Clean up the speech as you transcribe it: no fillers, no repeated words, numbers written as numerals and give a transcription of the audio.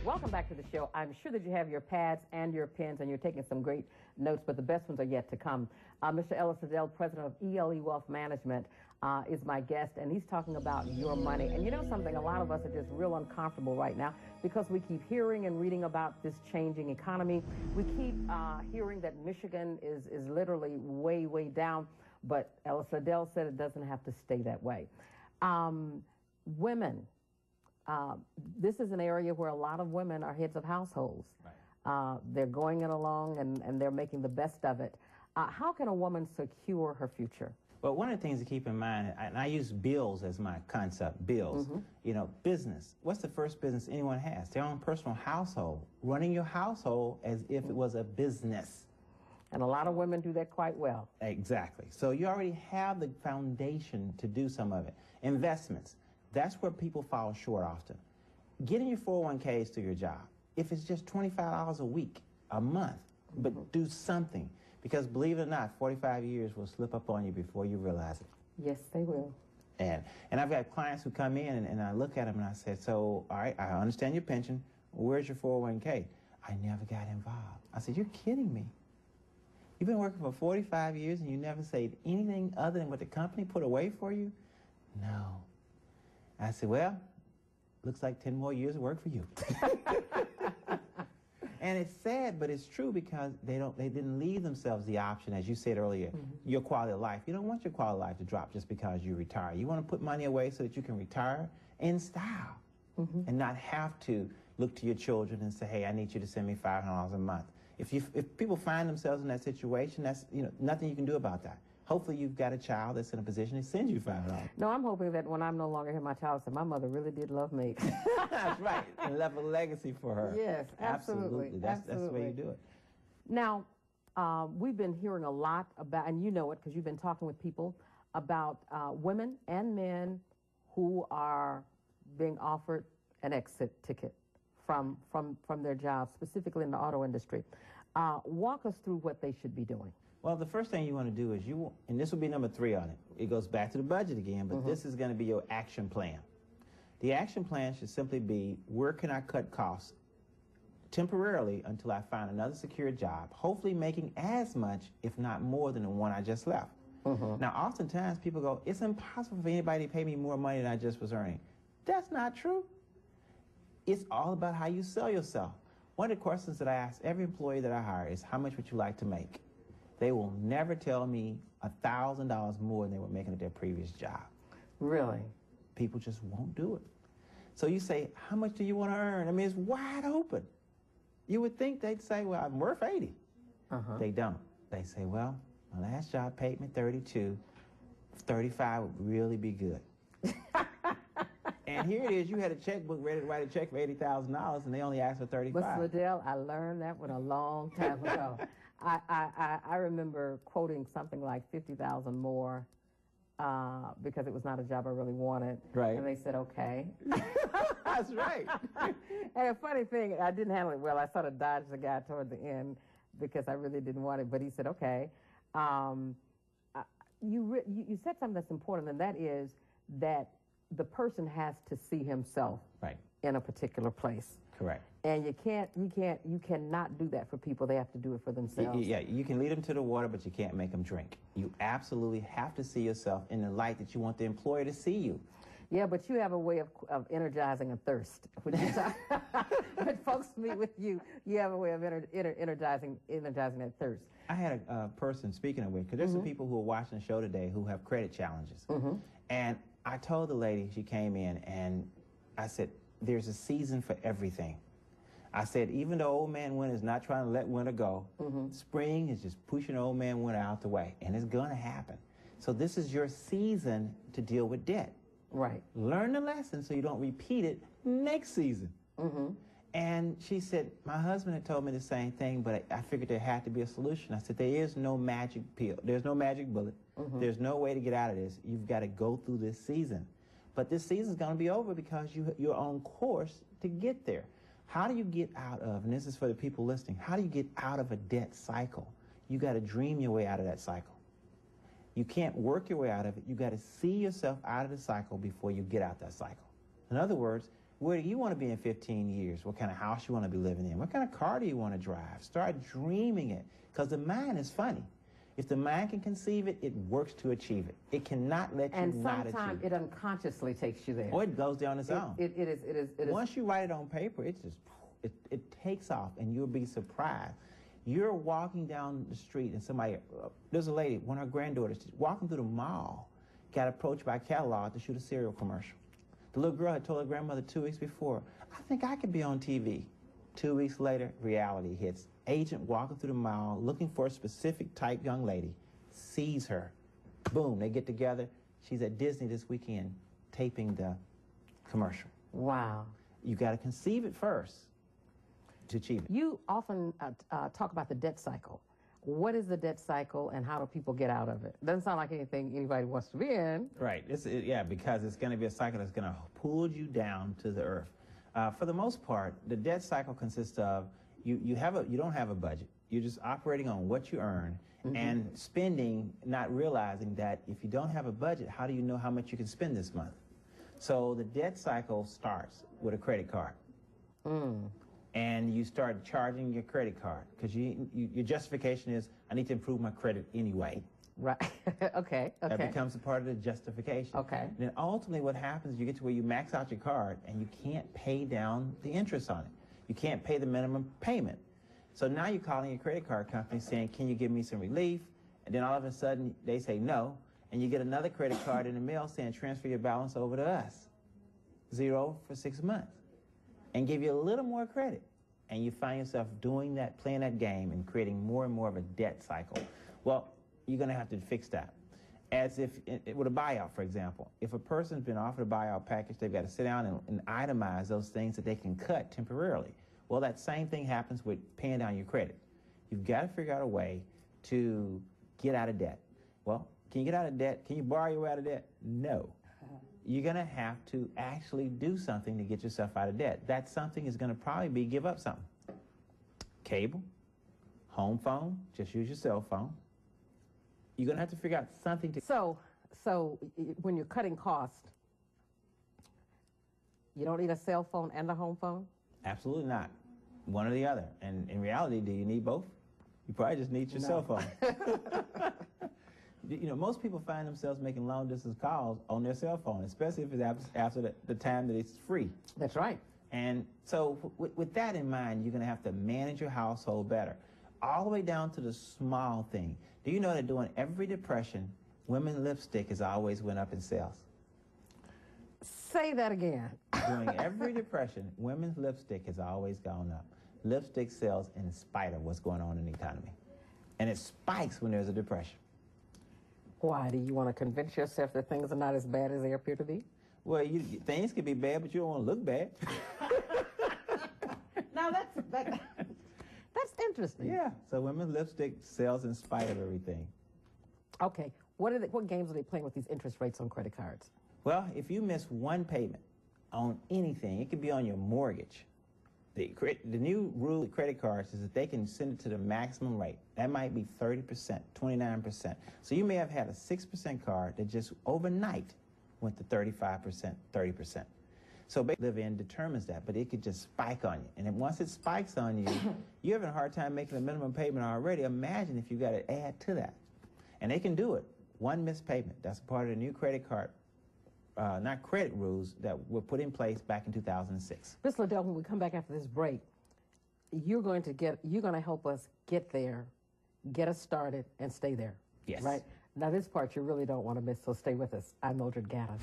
Welcome back to the show. I'm sure that you have your pads and your pens and you're taking some great notes, but the best ones are yet to come. Mr. Ellis Liddell, president of ELE Wealth Management, is my guest, and he's talking about your money. And you know something, a lot of us are just real uncomfortable right now because we keep hearing and reading about this changing economy. We keep hearing that Michigan is literally way, way down, but Ellis Liddell said it doesn't have to stay that way. Women. This is an area where a lot of women are heads of households. Right. They're going it along and they're making the best of it. How can a woman secure her future? Well, one of the things to keep in mind, and I use bills as my concept, bills. Mm-hmm. You know, business. What's the first business anyone has? Their own personal household. Running your household as if it was a business. And a lot of women do that quite well. Exactly. So you already have the foundation to do some of it. Investments. That's where people fall short often. Getting your 401ks to your job. If it's just $25 a week, a month, but do something. Because believe it or not, 45 years will slip up on you before you realize it. Yes, they will. And I've got clients who come in and I look at them and I said, so, all right, I understand your pension. Where's your 401k? I never got involved. I said, you're kidding me. You've been working for 45 years and you never saved anything other than what the company put away for you? No. I said, well, looks like 10 more years of work for you. And it's sad, but it's true because they didn't leave themselves the option, as you said earlier, your quality of life. You don't want your quality of life to drop just because you retire. You want to put money away so that you can retire in style and not have to look to your children and say, hey, I need you to send me $500 a month. If people find themselves in that situation, that's nothing you can do about that. Hopefully you've got a child that's in a position to send you $500. No, I'm hoping that when I'm no longer here, my child said, my mother really did love me. That's right, and left a legacy for her. Yes, absolutely. That's the way you do it. Now, we've been hearing a lot about, and you know it because you've been talking with people, about women and men who are being offered an exit ticket from their jobs, specifically in the auto industry. Walk us through what they should be doing. Well, the first thing you want to do is and this will be number 3 on it. It goes back to the budget again, but this is going to be your action plan. The action plan should simply be, where can I cut costs temporarily until I find another secure job, hopefully making as much, if not more, than the one I just left. Now, oftentimes people go, it's impossible for anybody to pay me more money than I just was earning. That's not true. It's all about how you sell yourself. One of the questions that I ask every employee that I hire is, how much would you like to make? They will never tell me $1,000 more than they were making at their previous job. Really? People just won't do it. So you say, how much do you want to earn? I mean, it's wide open. You would think they'd say, well, I'm worth 80. They don't. They say, well, my last job paid me 32. 35 would really be good. And here it is, you had a checkbook ready to write a check for $80,000 and they only asked for 35. Mr. Liddell, I learned that one a long time ago. I remember quoting something like 50,000 more because it was not a job I really wanted. Right. And they said, okay. That's right. And a funny thing, I didn't handle it well. I sort of dodged the guy toward the end because I really didn't want it, but he said, okay. You said something that's important, and that is that the person has to see himself in a particular place. Correct. And you cannot do that for people. They have to do it for themselves. Yeah, you can lead them to the water, but you can't make them drink. You absolutely have to see yourself in the light that you want the employer to see you. Yeah, but you have a way of energizing a thirst. When folks meet with you, you have a way of energizing that thirst. I had a person, speaking of which, because there's some people who are watching the show today who have credit challenges. And I told the lady, she came in, and I said, there's a season for everything. I said, even though old man winter is not trying to let winter go, spring is just pushing old man winter out the way, and it's going to happen. So this is your season to deal with debt. Right. Learn the lesson so you don't repeat it next season. And she said, my husband had told me the same thing, but I figured there had to be a solution. I said, there is no magic pill. There's no magic bullet. There's no way to get out of this. You've got to go through this season. But this season's going to be over because you're on course to get there. How do you get out of, and this is for the people listening, how do you get out of a debt cycle? You got to dream your way out of that cycle. You can't work your way out of it. You got to see yourself out of the cycle before you get out that cycle. In other words, Where do you want to be in 15 years? What kind of house you want to be living in? What kind of car do you want to drive? Start dreaming it, because the mind is funny. If the mind can conceive it, it works to achieve it. It cannot let you not achieve it. And sometimes it unconsciously takes you there. Or it goes there on its own. It is. Once you write it on paper, it takes off, and you'll be surprised. You're walking down the street, and there's a lady, one of her granddaughters, she's walking through the mall, got approached by a catalog to shoot a cereal commercial. The little girl had told her grandmother 2 weeks before, I think I could be on TV. 2 weeks later, reality hits. Agent walking through the mall, looking for a specific type young lady, sees her. Boom, they get together. She's at Disney this weekend taping the commercial. Wow. You got to conceive it first to achieve it. You often talk about the debt cycle. What is the debt cycle, and how do people get out of it? Doesn't sound like anything anybody wants to be in. Right. Yeah, because it's going to be a cycle that's going to pull you down to the earth. For the most part, the debt cycle consists of you don't have a budget. You're just operating on what you earn and spending, not realizing that if you don't have a budget, how do you know how much you can spend this month? So the debt cycle starts with a credit card. And you start charging your credit card because your justification is, I need to improve my credit anyway. Right. Okay. That becomes a part of the justification. Okay. And then ultimately what happens is you get to where you max out your card and you can't pay down the interest on it. You can't pay the minimum payment. So now you're calling your credit card company saying, can you give me some relief? And then all of a sudden they say no, and you get another credit card in the mail saying, transfer your balance over to us. 0 for 6 months. And give you a little more credit. And you find yourself playing that game and creating more and more of a debt cycle. Well, you're going to have to fix that. As if, with a buyout, for example, if a person's been offered a buyout package, they've got to sit down and itemize those things that they can cut temporarily. Well, that same thing happens with paying down your credit. You've got to figure out a way to get out of debt. Well, can you get out of debt? Can you borrow your way out of debt? No. You're going to have to actually do something to get yourself out of debt. That something is going to probably be give up something. Cable, home phone, just use your cell phone. You're going to have to figure out something to... So when you're cutting costs, you don't need a cell phone and a home phone? Absolutely not. One or the other. And in reality, do you need both? You probably just need your cell phone. You know, most people find themselves making long-distance calls on their cell phone, especially if it's after the time that it's free. That's right. And so with that in mind, you're going to have to manage your household better, all the way down to the small thing. Do you know that during every depression, women's lipstick has always went up in sales? Say that again. During every depression, women's lipstick has always gone up. Lipstick sells in spite of what's going on in the economy. And it spikes when there's a depression. Why? Do you want to convince yourself that things are not as bad as they appear to be? Well, things can be bad, but you don't want to look bad. Now, that's interesting. Yeah. So women's lipstick sells in spite of everything. Okay. What games are they playing with these interest rates on credit cards? Well, if you miss one payment on anything, it could be on your mortgage. The new rule with credit cards is that they can send it to the maximum rate. That might be 30%, 29%. So you may have had a 6% card that just overnight went to 35%, 30%. So live-in determines that, but it could just spike on you. And then once it spikes on you, you're having a hard time making a minimum payment already. Imagine if you got to add to that. And they can do it. One missed payment. That's part of the new credit card. Not credit rules that were put in place back in 2006. Ms. Liddell, when we come back after this break, you're going to help us get there, get us started, and stay there. Yes. Right? Now, this part you really don't want to miss, so stay with us. I'm Mildred Gaddis.